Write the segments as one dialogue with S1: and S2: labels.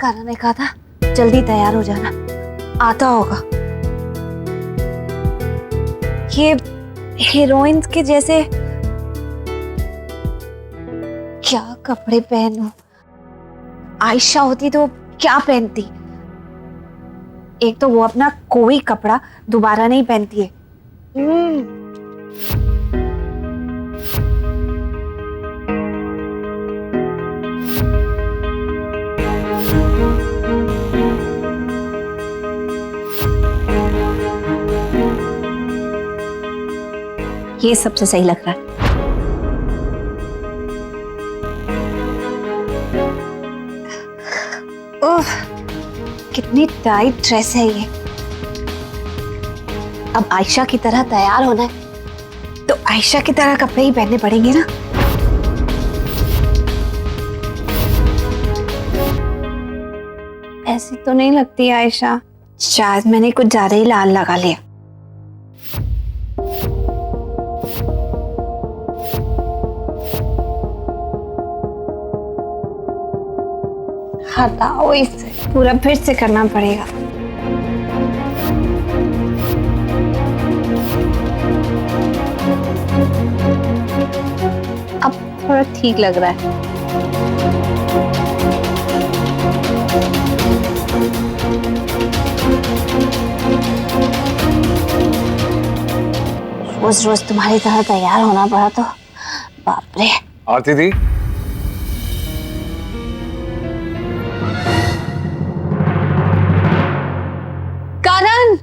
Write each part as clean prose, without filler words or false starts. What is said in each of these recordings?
S1: कान्हा ने कहा था जल्दी तैयार हो जाना, आता होगा। ये हीरोइंस के जैसे क्या कपड़े पहनूं? आयशा होती तो क्या पहनती? एक तो वो अपना कोई कपड़ा दोबारा नहीं पहनती है। ये सबसे सही लग रहा है। ओह, कितनी टाइट ड्रेस है ये। अब आयशा की तरह तैयार होना है तो आयशा की तरह कपड़े ही पहनने पड़ेंगे ना। ऐसी तो नहीं लगती आयशा, शायद मैंने कुछ ज्यादा ही लाल लगा लिया। हटाओ इसे, पूरा फिर से करना पड़ेगा। अब थोड़ा ठीक लग रहा है। रोज रोज तुम्हारी तरह तैयार होना पड़ा तो बाप रे।
S2: आरती दी,
S1: करण,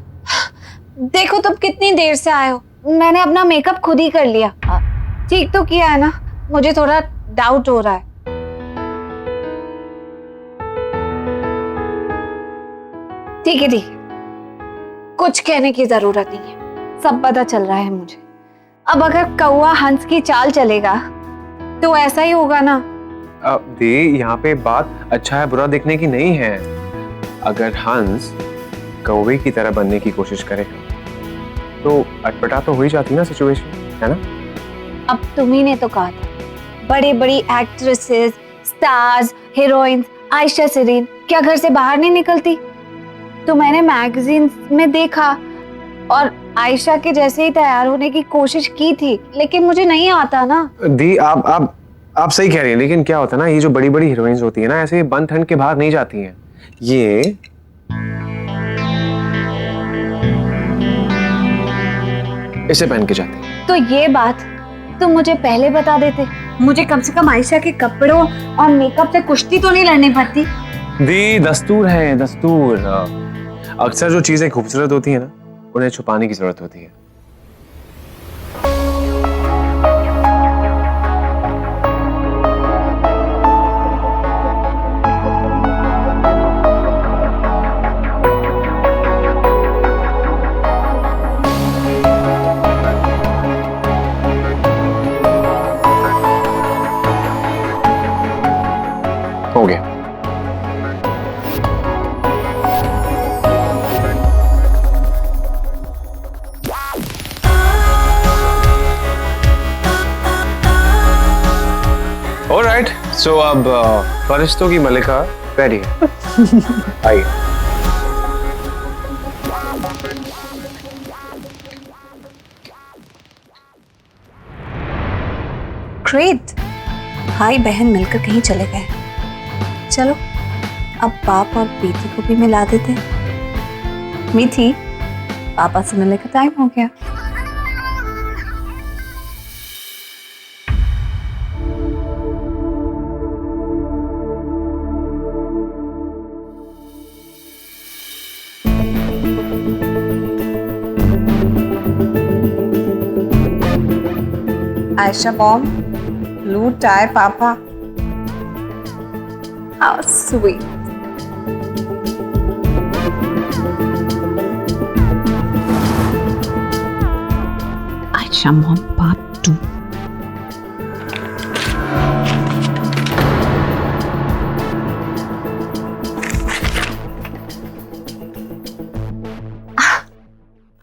S1: देखो तुम कितनी देर से आए हो। मैंने अपना मेकअप खुद ही कर लिया। ठीक तो किया है ना? मुझे थोड़ा डाउट हो रहा है। ठीक है, ठीक है, कुछ कहने की जरूरत नहीं है, सब पता चल रहा है मुझे। अब अगर कौवा हंस की चाल चलेगा तो ऐसा ही होगा ना।
S2: दी, यहाँ पे बात अच्छा है बुरा देखने की नहीं है। अगर हंस कौवे की तरह बनने की कोशिश करेगा तो अटपटा तो हो ही जाती ना सिचुएशन, है ना?
S1: अब तुम्ही ने तो कहा था बड़ी बड़ी actresses, stars, heroines Ayesha Sareen क्या घर से बाहर नहीं निकलती? तो मैंने मैगजीन में देखा और आयशा के जैसे ही तैयार होने की कोशिश की थी, लेकिन मुझे नहीं आता ना।
S2: दी, आप सही कह रही हैं, लेकिन क्या होता है ना, ये जो बड़ी बड़ी हीरोइंस होती है ना, ऐसे बंद ठंड के बाहर नहीं जाती हैं। ये इसे पहन के जाती है।
S1: तो ये बात तुम मुझे पहले बता देते, मुझे कम से कम आयशा के कपड़ों और मेकअप से कुश्ती तो नहीं लड़नी पड़ती।
S2: दी, दस्तूर है, दस्तूर। अक्सर जो चीजें खूबसूरत होती है ना, उन्हें छुपाने की जरूरत होती है। हो गया। ऑलराइट, सो अब फरिश्तों की मलिका रेडी है। आइए।
S1: ग्रेट, भाई बहन मिलकर कहीं चले गए। चलो अब बाप और बेटी को भी मिला देते। मीठी, पापा से मिलने का टाइम हो गया। Ayesha mom, blue tie papa. How sweet. Aisha Mom Part 2.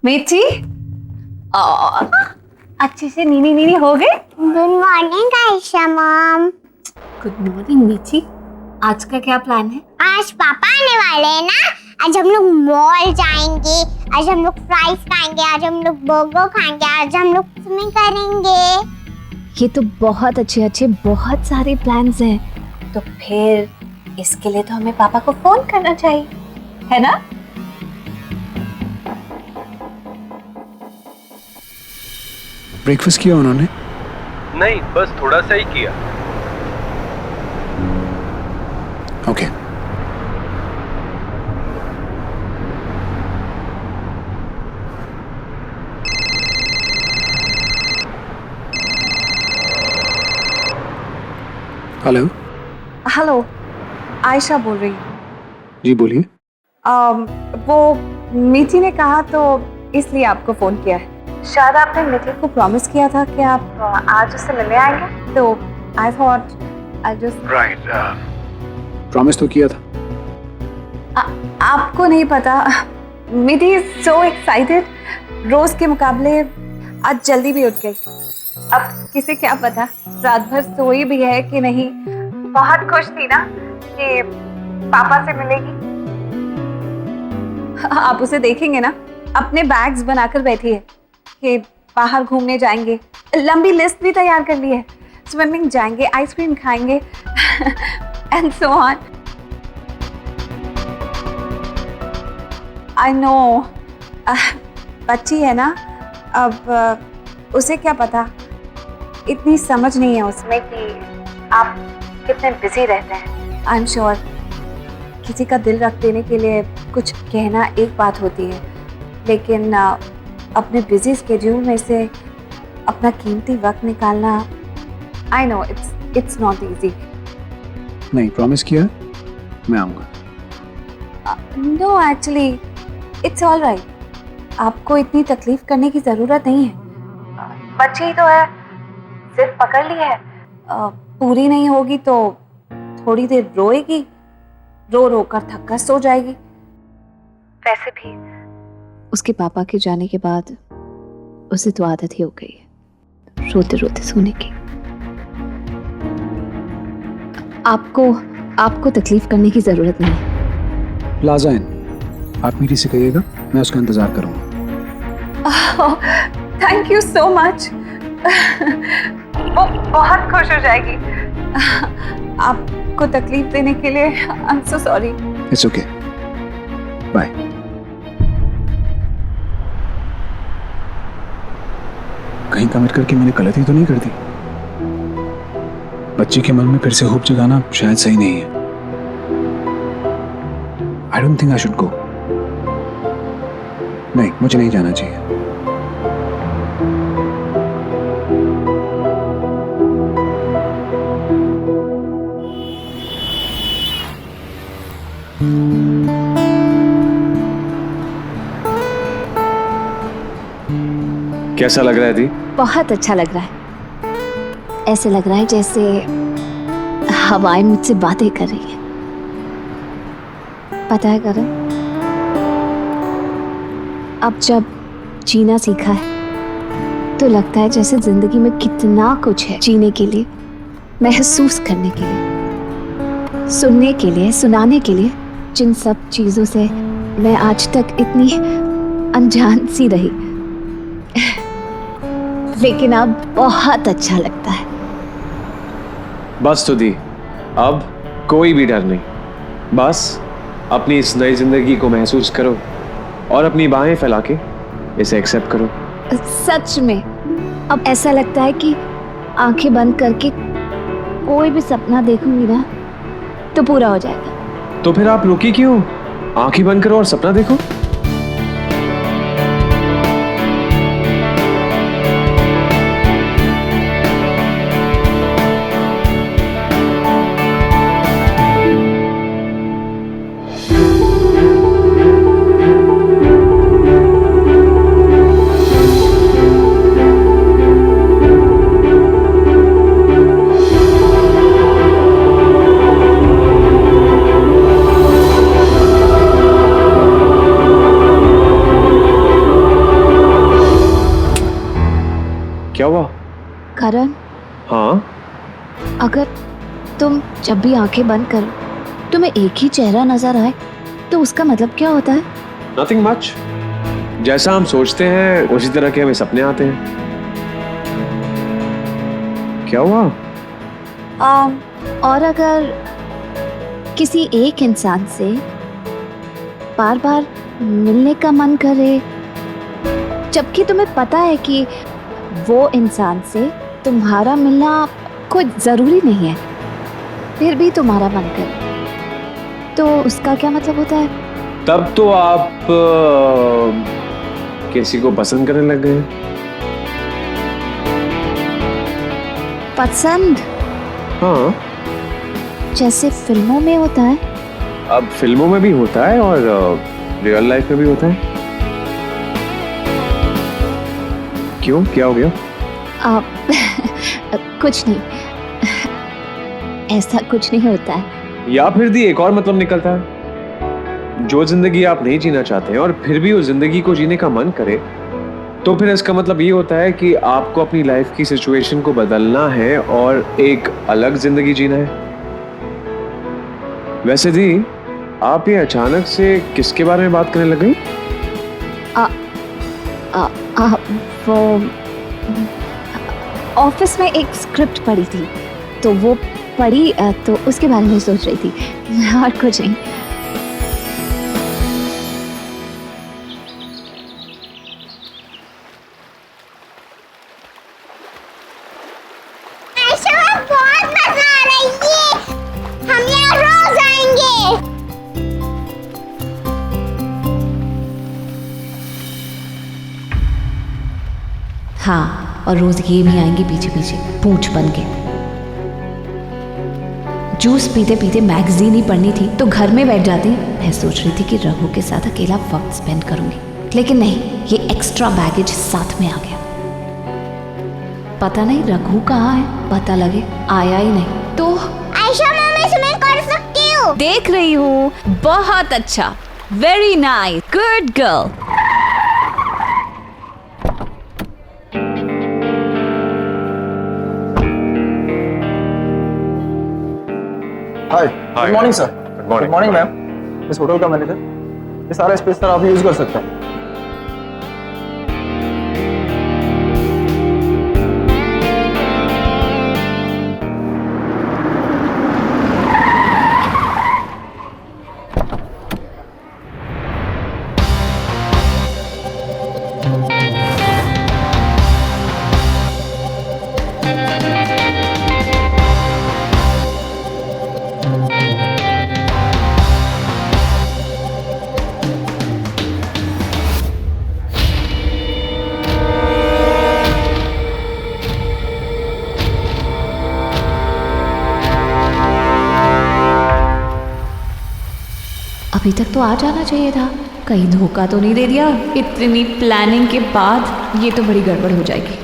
S1: मीठी, अच्छे से नीनी नीनी हो गई।
S3: Good morning Ayesha mom.
S1: Good morning मीठी, आज का क्या प्लान है?
S3: आज पापा आने वाले हैं ना, आज हम लोग मॉल जाएंगे, आज हम लोग फ्राइज खाएंगे, आज हम लोग बर्गर खाएंगे, आज हम लोग स्विमिंग करेंगे।
S1: ये तो बहुत अच्छे बहुत सारे प्लान्स हैं। तो फिर इसके लिए तो हमें पापा को फोन करना चाहिए, है ना?
S4: ब्रेकफास्ट किया उन्होंने?
S2: नहीं, बस थोड़ा सा ही किया।
S4: ओके। हेलो।
S1: हेलो, आयशा बोल रही हूँ।
S4: जी बोलिए।
S1: वो मिठी ने कहा तो इसलिए आपको फोन किया है। शायद आपने मिठी को प्रॉमिस किया था कि आप आज उससे मिलने आएंगे, तो I thought I just
S4: right. Promise तो किया था।
S1: आपको नहीं पता, मिठी इज सो एक्साइटेड, रोज के मुकाबले आज जल्दी भी उठ गई। अब किसे क्या पता रात भर सोई भी है कि नहीं। बहुत खुश थी ना कि पापा से मिलेगी। आप उसे देखेंगे ना, अपने बैग्स बनाकर बैठी है कि बाहर घूमने जाएंगे। लंबी लिस्ट भी तैयार कर ली है, स्विमिंग जाएंगे, आइसक्रीम खाएंगे and so on. I know, बच्ची है ना, अब उसे क्या पता, इतनी समझ नहीं है उसमें कि आप कितने बिजी रहते हैं। आई एम श्योर किसी का दिल रख देने के लिए कुछ कहना एक बात होती है, लेकिन अपने बिजी स्केड्यूल में से अपना कीमती वक्त निकालना, I know it's not easy.
S4: नहीं, प्रॉमिस किया, मैं आऊँगा।
S1: No actually it's all right, आपको इतनी तकलीफ करने की ज़रूरत नहीं है। बच्ची तो है, जिद पकड़ ली है, पूरी नहीं होगी तो थोड़ी देर रोएगी, रो रो कर थक कर सो जाएगी। वैसे भी उसके पापा के जाने के बाद उसे तो आदत ही हो गई है रोते रोते सोने की। आपको तकलीफ करने की जरूरत नहीं।
S4: प्लाजा इन, आप मीठी से कहिएगा, मैं उसका इंतजार करूँगा।
S1: थैंक यू सो मच, वो बहुत खुश हो जाएगी। आपको तकलीफ देने के लिए I am so sorry.
S4: It's okay, bye. कहीं कमिट करके मैंने गलती तो नहीं कर दी? बच्चे के मन में फिर से होप जगाना शायद सही नहीं है। I don't think I should go. नहीं, मुझे नहीं जाना चाहिए।
S2: कैसा लग रहा है दी?
S1: बहुत अच्छा लग रहा है। ऐसे लग रहा है जैसे हवाएं मुझसे बातें कर रही है। पता है करण, अब जब जीना सीखा है तो लगता है जैसे जिंदगी में कितना कुछ है जीने के लिए, महसूस करने के लिए, सुनने के लिए, सुनाने के लिए, जिन सब चीजों से मैं आज तक इतनी अनजान सी रही। लेकिन अब बहुत अच्छा लगता है।
S2: बस तो दी, अब कोई भी डर नहीं, बस अपनी इस नई जिंदगी को महसूस करो और अपनी बाहें फैला के इसे एक्सेप्ट करो।
S1: सच में अब ऐसा लगता है कि आंखें बंद करके कोई भी सपना देखूंगी ना तो पूरा हो जाएगा।
S2: तो फिर आप रुकी क्यों? आंखें बंद करो और सपना देखो। क्या हुआ?
S1: करण,
S2: हाँ,
S1: अगर तुम जब भी आंखें बंद करो तुम्हें एक ही चेहरा नजर आए तो उसका मतलब क्या होता है?
S2: Nothing much. जैसा हम सोचते हैं उसी तरह के हमें सपने आते हैं। क्या हुआ?
S1: और अगर किसी एक इंसान से बार बार मिलने का मन करे, जबकि तुम्हें पता है कि वो इंसान से तुम्हारा मिलना कोई जरूरी नहीं है, फिर भी तुम्हारा मन करे, तो उसका क्या मतलब होता है?
S2: तब तो आप किसी को पसंद करने लग गए।
S1: पसंद?
S2: हाँ,
S1: जैसे फिल्मों में होता है?
S2: अब फिल्मों में भी होता है और रियल लाइफ में भी होता है। क्यों, क्या हो गया?
S1: कुछ नहीं, ऐसा कुछ नहीं होता है।
S2: या फिर दी एक और मतलब निकलता है, जो जिंदगी आप नहीं जीना चाहते हैं और फिर भी उस जिंदगी को जीने का मन करे, तो फिर इसका मतलब ये होता है कि आपको अपनी लाइफ की सिचुएशन को बदलना है और एक अलग जिंदगी जीना है। वैसे दी, आप ये अचानक से किसके बारे में बात करने लग गई?
S1: वो ऑफिस में एक स्क्रिप्ट पढ़ी थी, तो वो पढ़ी तो उसके बारे में सोच रही थी, और कुछ नहीं।
S3: आयशा, बहुत मजा आ रही है, हम यहाँ रोज आएंगे।
S5: हाँ, और रोज ये भी आएंगे पीछे पीछे पूंछ बन के। जूस पीते पीते मैगजीन ही पढ़नी थी तो घर में बैठ जाती। मैं सोच रही थी कि रघु के साथ अकेला वक्त स्पेंड करूंगी, लेकिन नहीं, ये एक्स्ट्रा बैगेज साथ में आ गया। पता नहीं रघु कहाँ है, पता लगे आया ही नहीं तो।
S3: आयशा, मैं स्विमिंग कर सकती हूँ?
S5: देख रही हूँ, बहुत अच्छा, वेरी नाइस, गुड गर्ल।
S6: हाय,
S2: Hi.
S6: Good morning sir.
S2: Good morning.
S6: Good morning ma'am. इस होटल का मैनेजर। ये सारा स्पेस सर आप यूज कर सकते हैं।
S5: अभी तक तो आ जाना चाहिए था, कहीं धोखा तो नहीं दे दिया। इतनी प्लानिंग के बाद ये तो बड़ी गड़बड़ हो जाएगी।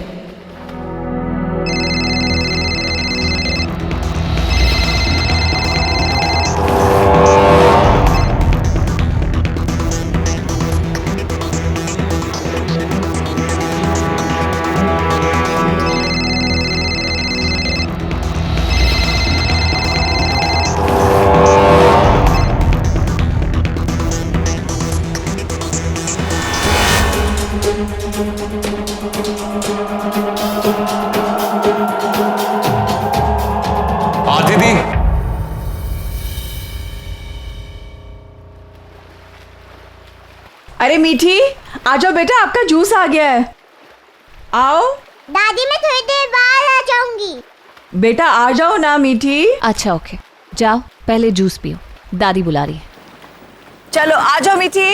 S2: दीदी,
S7: अरे मीठी, आ जाओ बेटा, आपका जूस आ गया है। आओ
S3: दादी, मैं थोड़ी देर बाद आ जाऊंगी।
S7: बेटा, आ जाओ ना मीठी।
S5: अच्छा ओके, जाओ पहले जूस पियो, दादी बुला रही है।
S7: चलो आ जाओ मीठी।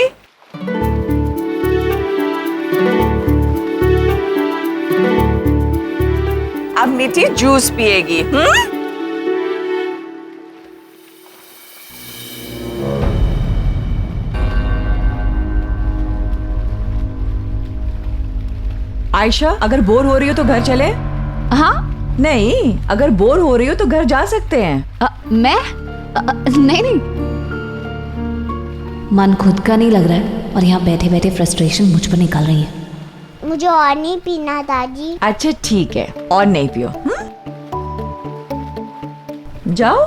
S7: अब मीठी जूस पिएगी। आयशा, अगर बोर हो रही हो तो घर चले?
S5: हाँ,
S7: नहीं, अगर बोर हो रही हो तो घर जा सकते हैं।
S5: नहीं नहीं, मन खुद का नहीं लग रहा है और यहाँ बैठे बैठे फ्रस्ट्रेशन मुझ पर निकाल रही है।
S3: मुझे और नहीं पीना दादी।
S7: अच्छा ठीक है, और नहीं पियो। जाओ।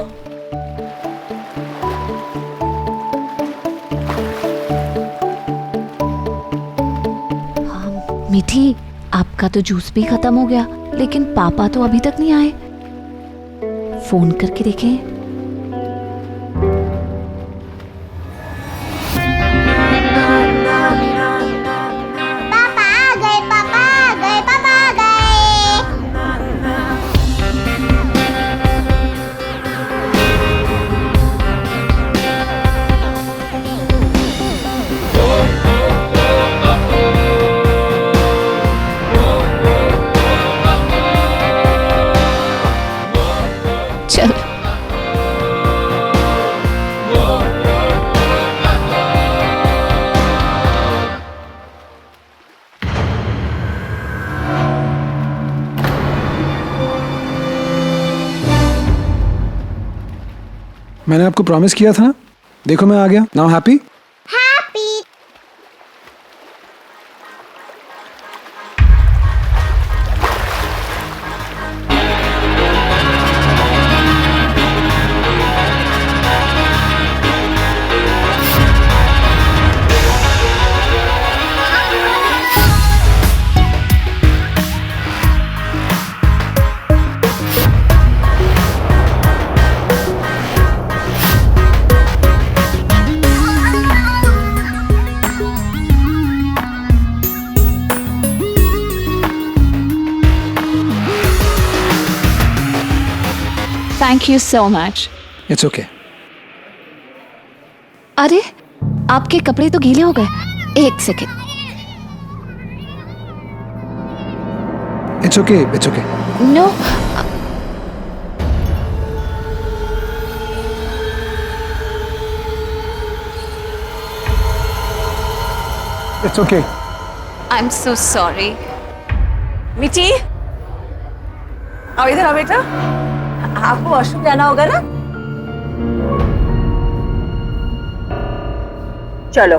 S5: मीठी, आपका तो जूस भी खत्म हो गया, लेकिन पापा तो अभी तक नहीं आए। फोन करके देखें।
S3: पापा आ गए, पापा आ गए, पापा आ गए।
S5: चल।
S4: मैंने आपको प्रॉमिस किया था ना, देखो मैं आ गया। Now happy?
S3: Happy.
S5: Thank you so much.
S4: It's okay.
S5: अरे, आपके कपड़े तो गीले हो गए। एक second.
S4: It's okay, it's okay.
S5: No,
S4: it's okay.
S5: I am so sorry.
S7: Mithi, आओ इधर आओ बेटा। आपको वॉशरूम जाना होगा ना? चलो।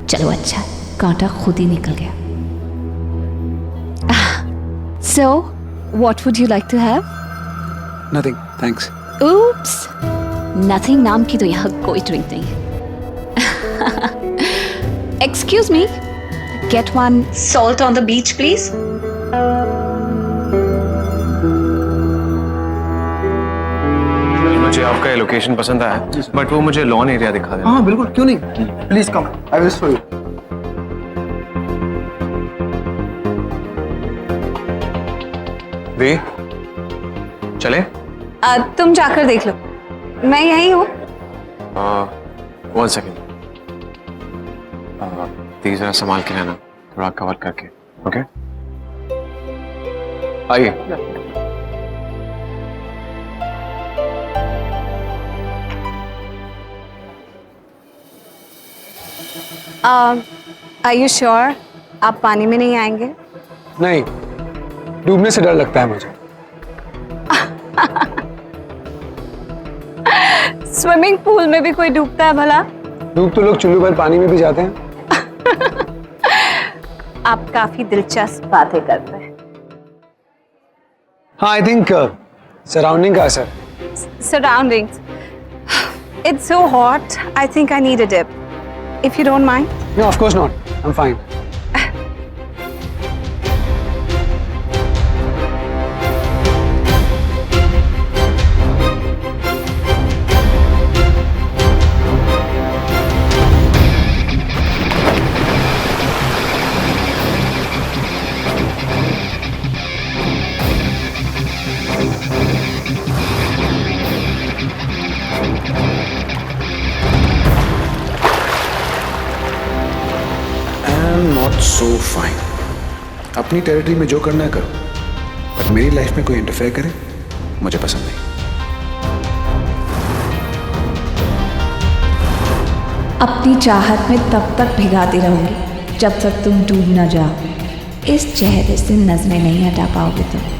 S5: चलो अच्छा, कांटा खुद ही निकल गया। So what would you like to have?
S4: Nothing, thanks.
S5: Oops! Nothing नाम की तो यहाँ कोई ड्रिंक नहीं है। Excuse me, get one salt on the beach, please.
S2: मुझे आपका ये लोकेशन पसंद आया, बट वो मुझे लॉन एरिया दिखा देना।
S6: हाँ बिल्कुल, क्यों नहीं। Please come, I will show you.
S2: वे, चले?
S1: तुम जाकर देख लो, मैं यही हूँ।
S2: 1 सेकेंड। प्लीज जरा संभाल के रहना, थोड़ा कवर करके। ओके, आइए।
S1: आर यू श्योर आप पानी में नहीं आएंगे?
S4: नहीं, डूबने से डर लगता है मुझे।
S1: स्विमिंग पूल में भी कोई डूबता है भला?
S4: डूब तो लोग चुल्लू भर पानी में भी जाते हैं।
S1: आप काफी दिलचस्प बातें करते हैं।
S4: हाँ, आई थिंक सराउंडिंग का असर।
S1: Surroundings. It's so hot. I think I need a dip. If you don't mind.
S4: No, of course not. I'm fine. Not so fine. अपनी टेरिटरी में जो करना है करो, बट मेरी लाइफ में कोई इंटरफेयर करे मुझे पसंद नहीं।
S5: अपनी चाहत में तब तक भिगाती रहूंगी जब तक तुम डूब ना जाओ। इस चेहरे से नजरें नहीं हटा पाओगे तुम।